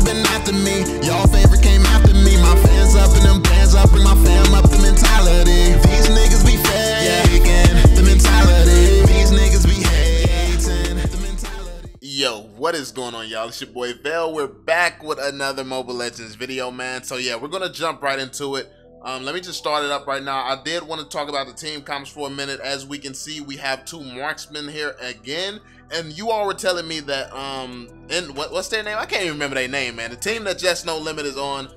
been after me. Y'all favorite came after me. My fans up and them bands up, bring my fam up. The mentality, these niggas be faking. The mentality, these niggas be hating. The mentality. Yo, what is going on, y'all? It's your boy VeLL. We're back with another Mobile Legends video, man. So yeah, we're gonna jump right into it. Let me just start it up right now. I did want to talk about the team comps for a minute. As we can see, we have two marksmen here again, and you all were telling me that and what's their name? I can't even remember their name, man. The team that Just No Limit is on,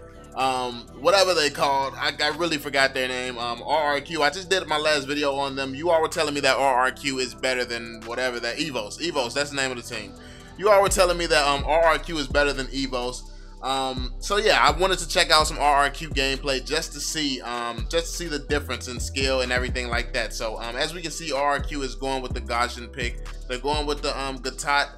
whatever they called, I really forgot their name. RRQ. I just did my last video on them. You all were telling me that RRQ is better than whatever that Evos. That's the name of the team. You all were telling me that RRQ is better than Evos. So yeah, I wanted to check out some RRQ gameplay just to see the difference in skill and everything like that. So as we can see, RRQ is going with the Gaussian pick. They're going with the Gatot,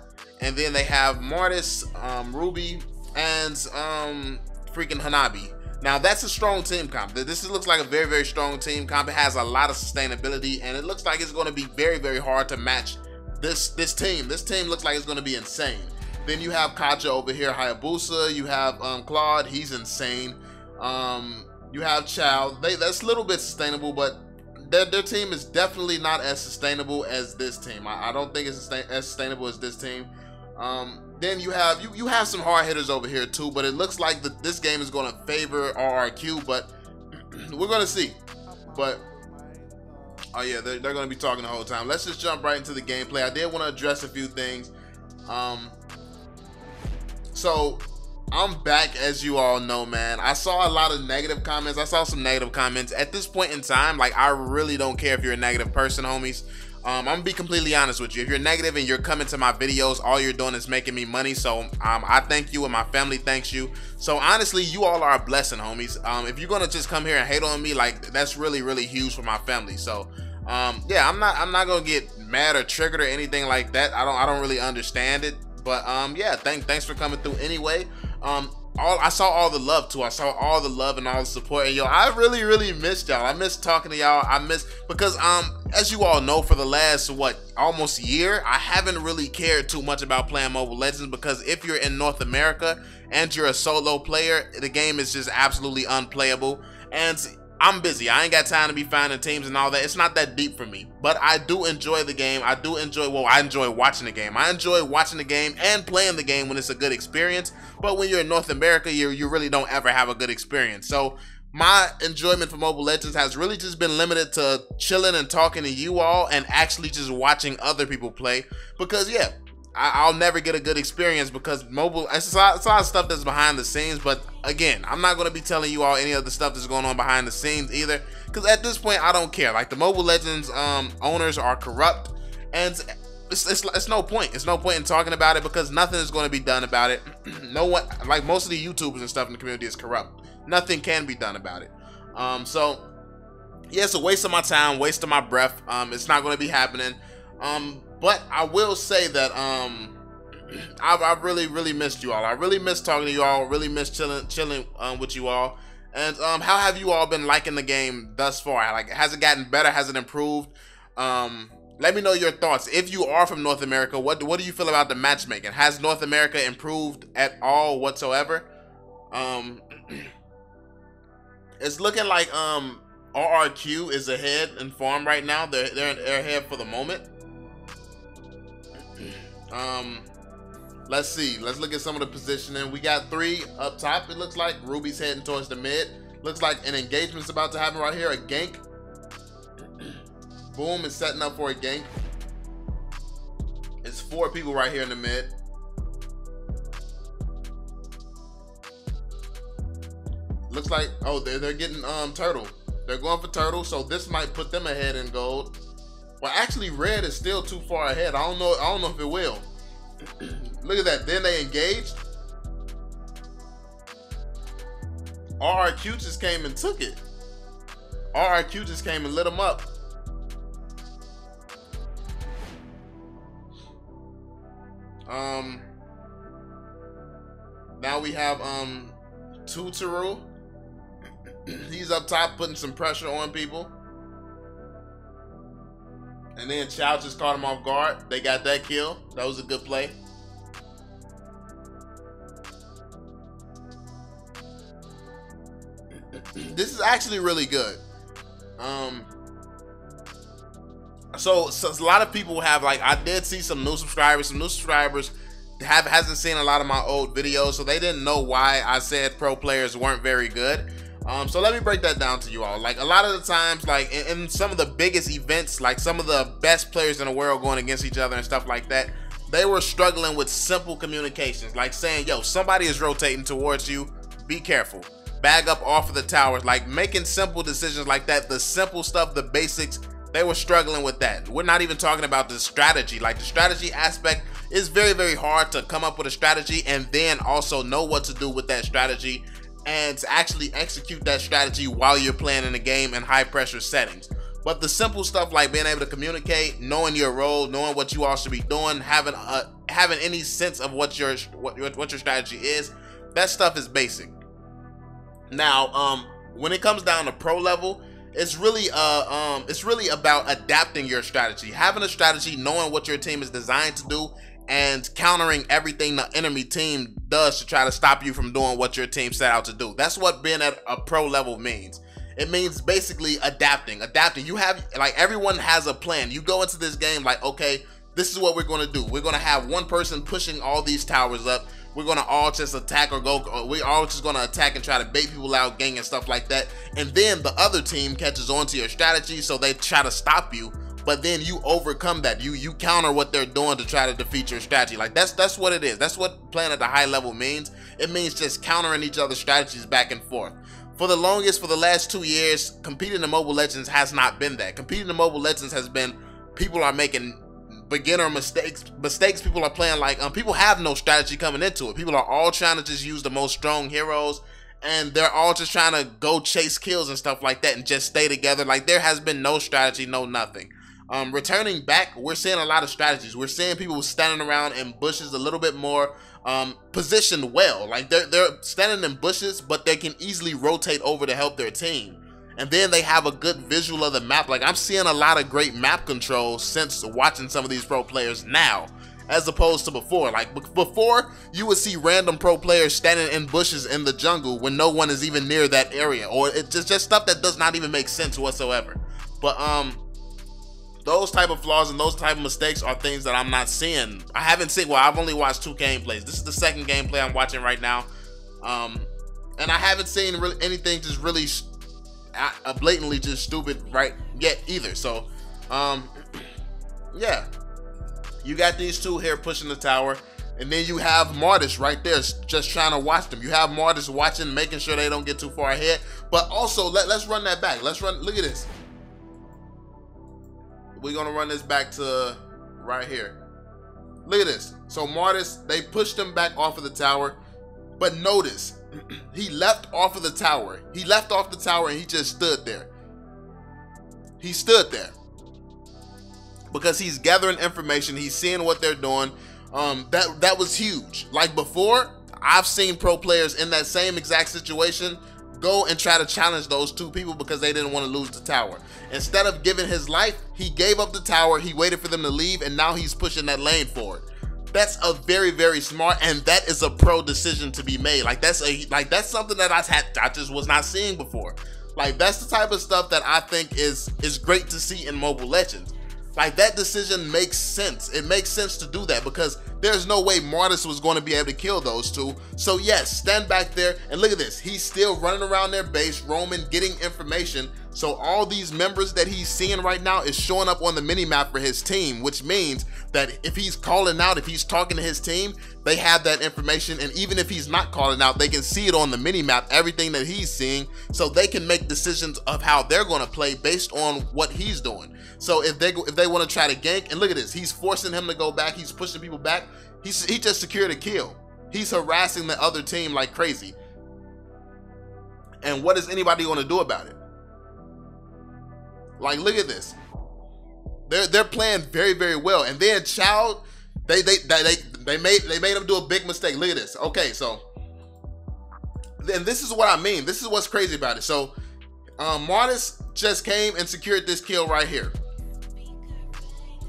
and then they have Mortis, Ruby, and freaking Hanabi. Now that's a strong team comp. This looks like a very strong team comp. It has a lot of sustainability, and it looks like it's going to be very hard to match this team. This team looks like it's going to be insane. Then you have Kaja over here, Hayabusa. You have Claude, he's insane. You have Chow. That's a little bit sustainable, but their team is definitely not as sustainable as this team. I don't think it's as sustainable as this team. Then you have some hard hitters over here too, but it looks like this game is going to favor RRQ, but we're going to see. But oh yeah, they're going to be talking the whole time. Let's just jump right into the gameplay. I did want to address a few things. So I'm back, as you all know, man. I saw a lot of negative comments. I saw some negative comments. At this point in time, like, I really don't care if you're a negative person, homies. I'm gonna be completely honest with you. If you're negative and you're coming to my videos, all you're doing is making me money. So I thank you, and my family thanks you. So honestly, you all are a blessing, homies. If you're gonna just come here and hate on me, like, that's really huge for my family. So yeah, I'm not gonna get mad or triggered or anything like that. I don't really understand it. But yeah, thanks for coming through anyway. I saw all the love too. I saw all the love and all the support, and yo, I really missed y'all. I missed talking to y'all. I missed because as you all know, for the last almost year, I haven't really cared too much about playing Mobile Legends, because if you're in North America and you're a solo player, the game is just absolutely unplayable. And I'm busy. I ain't got time to be finding teams and all that. It's not that deep for me, but I do enjoy the game. I enjoy watching the game. I enjoy watching the game and playing the game when it's a good experience. But when you're in North America, you really don't ever have a good experience. So my enjoyment for Mobile Legends has really just been limited to chilling and talking to you all and actually just watching other people play. Because yeah, I'll never get a good experience because mobile, it's a lot of stuff that's behind the scenes. But again, I'm not going to be telling you all any of the stuff that's going on behind the scenes either, because at this point I don't care. Like, the Mobile Legends owners are corrupt, and it's no point. It's no point in talking about it, because nothing is going to be done about it. No one, like most of the YouTubers and stuff in the community, is corrupt. Nothing can be done about it. So yeah, it's a waste of my time, waste of my breath. It's not going to be happening. But I will say that I've really missed you all. I really miss talking to you all. Really miss chilling with you all. And how have you all been liking the game thus far? Like, has it gotten better? Has it improved? Let me know your thoughts. If you are from North America, what do you feel about the matchmaking? Has North America improved at all whatsoever? It's looking like RRQ is ahead in farm right now. They're ahead for the moment. Let's see. Let's look at some of the positioning. We got 3 up top. It looks like Ruby's heading towards the mid. Looks like an engagement's about to happen right here. A gank. Boom is setting up for a gank. It's 4 people right here in the mid. Looks like, oh, they're getting turtle. They're going for turtle, so this might put them ahead in gold. Well, actually, red is still too far ahead. I don't know if it will. Look at that. Then they engaged. RRQ just came and took it. RRQ just came and lit them up. Now we have Tuteru. He's up top putting some pressure on people. And then Chow just caught him off guard. They got that kill. That was a good play. this is actually really good. So a lot of people have, like, I did see some new subscribers. Hasn't seen a lot of my old videos, so they didn't know why I said pro players weren't very good. So let me break that down to you all. Like, a lot of the times, like in some of the biggest events, like some of the best players in the world going against each other and stuff like that, they were struggling with simple communications, like saying, yo, somebody is rotating towards you, be careful, bag up off of the towers, like making simple decisions like that. The simple stuff, the basics, they were struggling with that. We're not even talking about the strategy. Like, the strategy aspect is very, very hard to come up with a strategy and then also know what to do with that strategy and to actually execute that strategy while you're playing in a game in high pressure settings. But the simple stuff like being able to communicate, knowing your role, knowing what you all should be doing, having any sense of what your strategy is, that stuff is basic. Now, when it comes down to pro level, it's really about adapting your strategy, having a strategy, knowing what your team is designed to do, and countering everything the enemy team does to try to stop you from doing what your team set out to do. That's what being at a pro level means. It means basically adapting. You have, like, everyone has a plan. You go into this game like, okay, this is what we're going to do. We're going to have one person pushing all these towers up. We're going to all just attack we're all just going to attack and try to bait people out, gang and stuff like that. And then the other team catches on to your strategy, so they try to stop you. But then you overcome that. You counter what they're doing to try to defeat your strategy. Like, that's what it is. That's what playing at the high level means. It means just countering each other's strategies back and forth. For the last 2 years, competing in Mobile Legends has not been that. Competing in Mobile Legends has been, people are making beginner mistakes people are playing like, people have no strategy coming into it. People are all trying to just use the most strong heroes, and they're all just trying to go chase kills and stuff like that and just stay together. Like, there has been no strategy, no nothing. Returning back, we're seeing a lot of strategies. We're seeing people standing around in bushes a little bit more, positioned well. Like, they're standing in bushes, but they can easily rotate over to help their team. And then they have a good visual of the map. Like, I'm seeing a lot of great map control since watching some of these pro players now, as opposed to before. Like, before, you would see random pro players standing in bushes in the jungle when no one is even near that area, or it's just stuff that does not even make sense whatsoever. But those type of flaws and those type of mistakes are things that I'm not seeing. I haven't seen, well, I've only watched 2 gameplays. This is the second gameplay I'm watching right now. And I haven't seen really anything just really blatantly just stupid right yet either. So, yeah. You got these two here pushing the tower, and then you have Mortis right there just trying to watch them. You have Mortis watching, making sure they don't get too far ahead. But also, let's run that back. Look at this. We're gonna run this back to right here. Look at this. So Mortis, they pushed him back off of the tower, but notice he left off of the tower. He left off the tower and he just stood there. He stood there because he's gathering information. He's seeing what they're doing. That was huge. Like, before, I've seen pro players in that same exact situation go and try to challenge those 2 people because they didn't want to lose the tower. Instead of giving his life, he gave up the tower, he waited for them to leave, and now he's pushing that lane forward. That's a very, very smart, and that is a pro decision to be made. Like, that's something that I just was not seeing before. Like, that's the type of stuff that I think is great to see in Mobile Legends. Like, that decision makes sense. It makes sense to do that because there's no way Mortis was going to be able to kill those 2. So yes, stand back there and look at this. He's still running around their base, roaming, getting information. So all these members that he's seeing right now is showing up on the mini-map for his team, which means that if he's calling out, if he's talking to his team, they have that information. And even if he's not calling out, they can see it on the mini-map, everything that he's seeing, so they can make decisions of how they're going to play based on what he's doing. So if they want to try to gank, and look at this, he's forcing him to go back, he's pushing people back, he just secured a kill. He's harassing the other team like crazy. And what is anybody going to do about it? Like, look at this. They're playing very, very well. And then Child, they made him do a big mistake. Look at this. Okay, so then this is what I mean. This is what's crazy about it. So Mortis just came and secured this kill right here.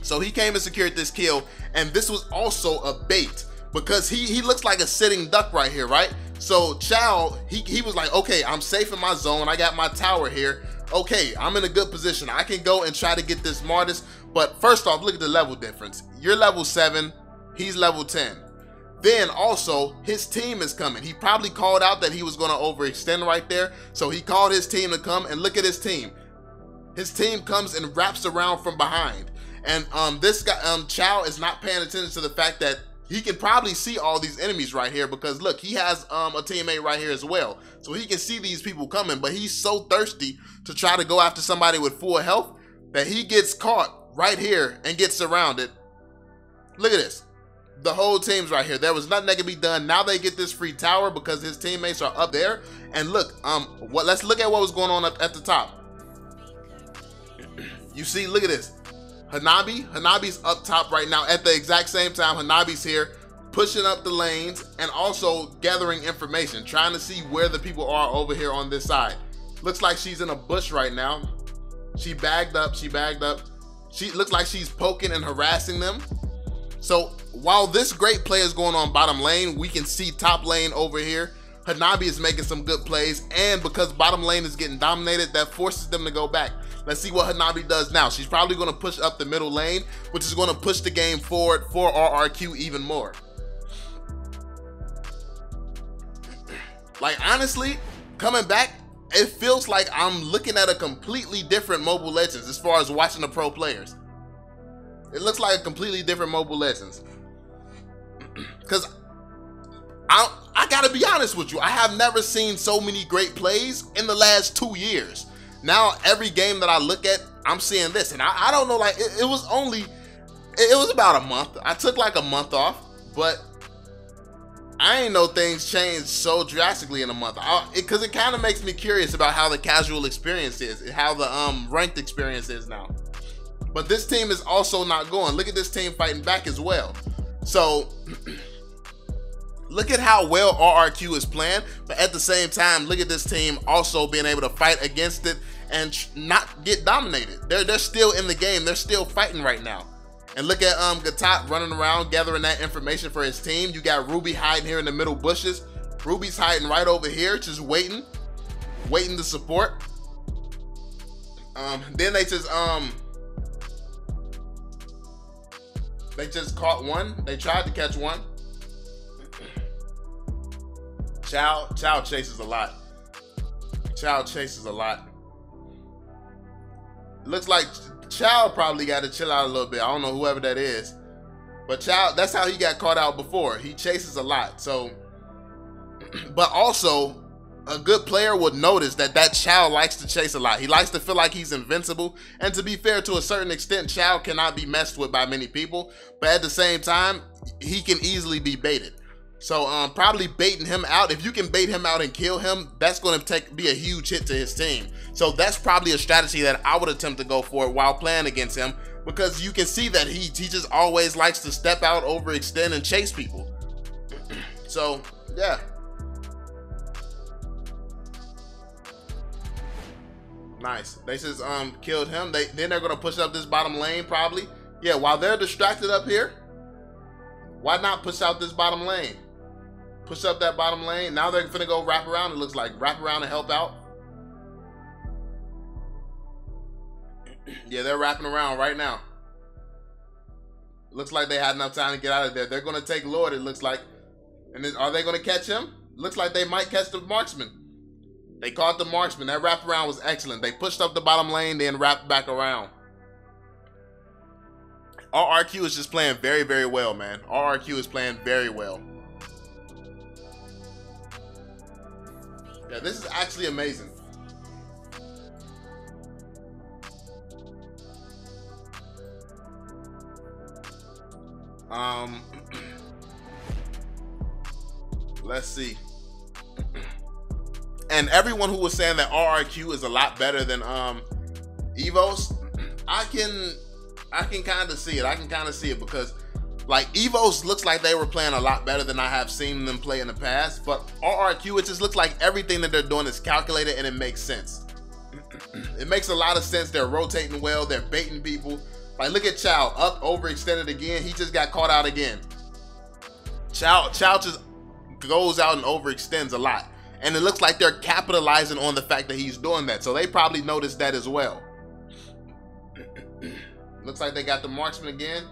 So he came and secured this kill, and this was also a bait because he looks like a sitting duck right here, right? So Chow, he was like, okay, I'm safe in my zone. I got my tower here. Okay, I'm in a good position. I can go and try to get this Martis. But first off, look at the level difference. You're level 7, he's level 10. Then also, his team is coming. He probably called out that he was going to overextend right there. So he called his team to come, and look at his team. His team comes and wraps around from behind. And this guy, Chow, is not paying attention to the fact that he can probably see all these enemies right here, because look, he has a teammate right here as well. So he can see these people coming, but he's so thirsty to try to go after somebody with full health that he gets caught right here and gets surrounded. Look at this. The whole team's right here. There was nothing that could be done. Now they get this free tower because his teammates are up there. And look, let's look at what was going on at the top. You see, look at this. Hanabi's up top right now. At the exact same time, Hanabi's here, pushing up the lanes and also gathering information, trying to see where the people are over here on this side. Looks like she's in a bush right now. She bagged up. She looks like she's poking and harassing them. So while this great play is going on bottom lane, we can see top lane over here. Hanabi is making some good plays, and because bottom lane is getting dominated, that forces them to go back. Let's see what Hanabi does now. She's probably going to push up the middle lane, which is going to push the game forward for RRQ even more. Like, honestly, coming back, it feels like I'm looking at a completely different Mobile Legends as far as watching the pro players. It looks like a completely different Mobile Legends. Because I gotta be honest with you, I have never seen so many great plays in the last 2 years. Now every game that I look at, I'm seeing this, and I don't know, like it was about a month. I took like a month off, but I ain't know things changed so drastically in a month. Because it kind of makes me curious about how the casual experience is, how the ranked experience is now. But this team is also not going. Look at this team fighting back as well. So look at how well RRQ is playing, but at the same time, look at this team also being able to fight against it and not get dominated. They're still in the game. They're still fighting right now. And look at Gatot running around gathering that information for his team. You got Ruby hiding here in the middle bushes. Ruby's hiding right over here, just waiting to support. Then they just caught one. They tried to catch one. Chow chases a lot. Chow chases a lot. Looks like Chow probably got to chill out a little bit. I don't know whoever that is, but Chow, that's how he got caught out before. He chases a lot. So, but also a good player would notice that Chow likes to chase a lot. He likes to feel like he's invincible. And to be fair, to a certain extent, Chow cannot be messed with by many people. But at the same time, he can easily be baited. So probably baiting him out. If you can bait him out and kill him, that's going to be a huge hit to his team. So that's probably a strategy that I would attempt to go for while playing against him, because you can see that he just always likes to step out, overextend, and chase people. So yeah. Nice. They just killed him. Then they're gonna push up this bottom lane probably. Yeah, while they're distracted up here, why not push out this bottom lane? Push up that bottom lane. Now they're gonna go wrap around. It looks like wrap around to help out. Yeah, they're wrapping around right now. Looks like they had enough time to get out of there. They're gonna take Lord, it looks like. And then, are they gonna catch him? Looks like they might catch the marksman. They caught the marksman. That wraparound was excellent. They pushed up the bottom lane, then wrapped back around. RRQ is just playing very, very well, man. RRQ is playing very well. Yeah, this is actually amazing. Let's see. And everyone who was saying that RRQ is a lot better than Evos, I can kind of see it. I can kind of see it because, like, Evos looks like they were playing a lot better than I have seen them play in the past. But RRQ, it just looks like everything that they're doing is calculated and it makes sense. It makes a lot of sense. They're rotating well. They're baiting people. Like, look at Chow, up, overextended again. He just got caught out again. Chow just goes out and overextends a lot. And it looks like they're capitalizing on the fact that he's doing that. So they probably noticed that as well. Looks like they got the marksman again.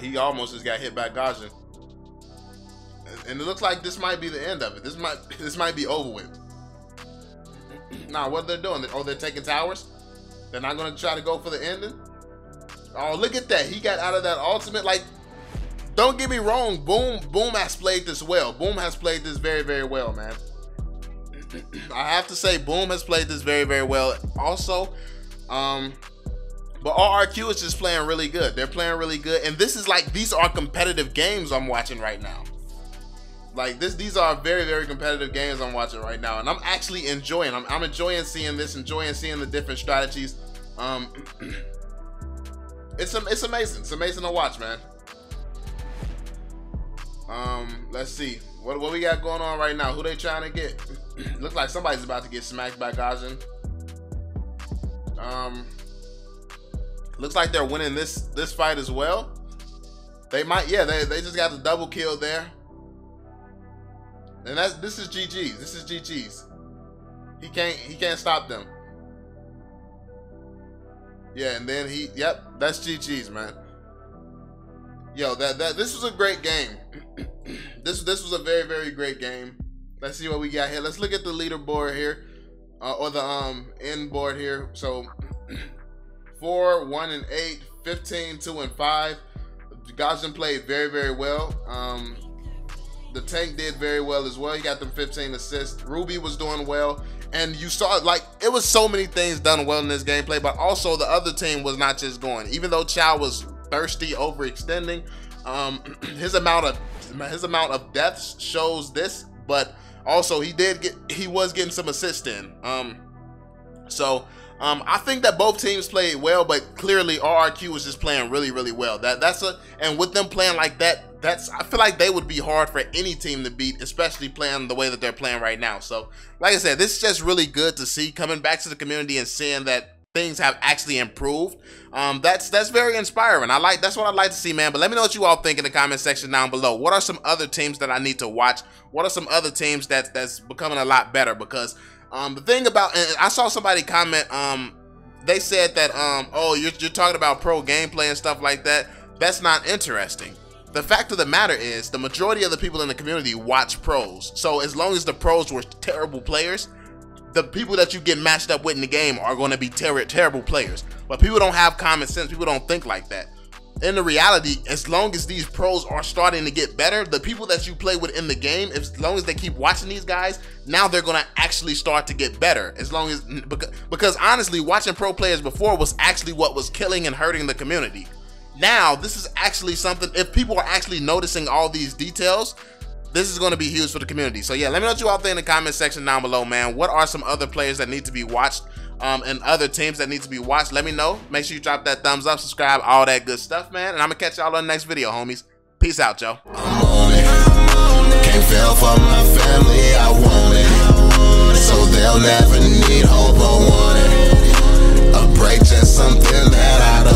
He almost just got hit by Gajan. And it looks like this might be the end of it. This might be over with. Nah, what they're doing? Oh, they're taking towers? They're not going to try to go for the ending? Oh, look at that. He got out of that ultimate. Like, don't get me wrong. Boom has played this well. Boom has played this very, very well, man. I have to say, Boom has played this very, very well. Also, but RRQ is just playing really good. They're playing really good. And this is like, these are competitive games I'm watching right now. Like these are very, very competitive games I'm watching right now. And I'm actually enjoying. I'm enjoying seeing this, enjoying seeing the different strategies. It's amazing. It's amazing to watch, man. Let's see. What we got going on right now? Who they trying to get? Looks like somebody's about to get smacked by Gajan. Looks like they're winning this fight as well. They might, yeah, they just got the double kill there. And this is GG's. This is GG's. He can't stop them. Yeah, and then yep, that's GG's, man. Yo, this was a great game. This was a very, very great game. Let's see what we got here. Let's look at the leaderboard here, or the end board here. So 4, 1, and 8, 15, 2, and 5. Gajan played very, very well. The tank did very well as well. He got them 15 assists. Ruby was doing well. And you saw, like, it was so many things done well in this gameplay, but also the other team was not just going. Even though Chow was thirsty, overextending, his amount of deaths shows this, but also he was getting some assists in. I think that both teams played well, but clearly RRQ was just playing really, really well. And with them playing like that, I feel like they would be hard for any team to beat, especially playing the way that they're playing right now. So, like I said, this is just really good to see, coming back to the community and seeing that things have actually improved. That's very inspiring. That's what I'd like to see, man. But let me know what you all think in the comment section down below. What are some other teams that I need to watch? What are some other teams that's becoming a lot better? Because the thing about, and I saw somebody comment, they said that, oh, you're talking about pro gameplay and stuff like that. That's not interesting. The fact of the matter is, the majority of the people in the community watch pros. So as long as the pros were terrible players, the people that you get matched up with in the game are going to be terrible players. But people don't have common sense. People don't think like that. In the reality, as long as these pros are starting to get better, the people that you play with in the game, as long as they keep watching these guys, now they're going to actually start to get better. As long as, because honestly, watching pro players before was actually what was killing and hurting the community. Now, this is actually something, if people are actually noticing all these details, this is going to be huge for the community. So yeah, let me know what you all think in the comment section down below, man. What are some other players that need to be watched, and other teams that need to be watched? Let me know. Make sure you drop that thumbs up, subscribe, all that good stuff, man. And I'm going to catch y'all on the next video, homies. Peace out, Joe. I'm on it. Can't fail for my family, I want it. So they'll never need hope or want it. A break, just something that I don't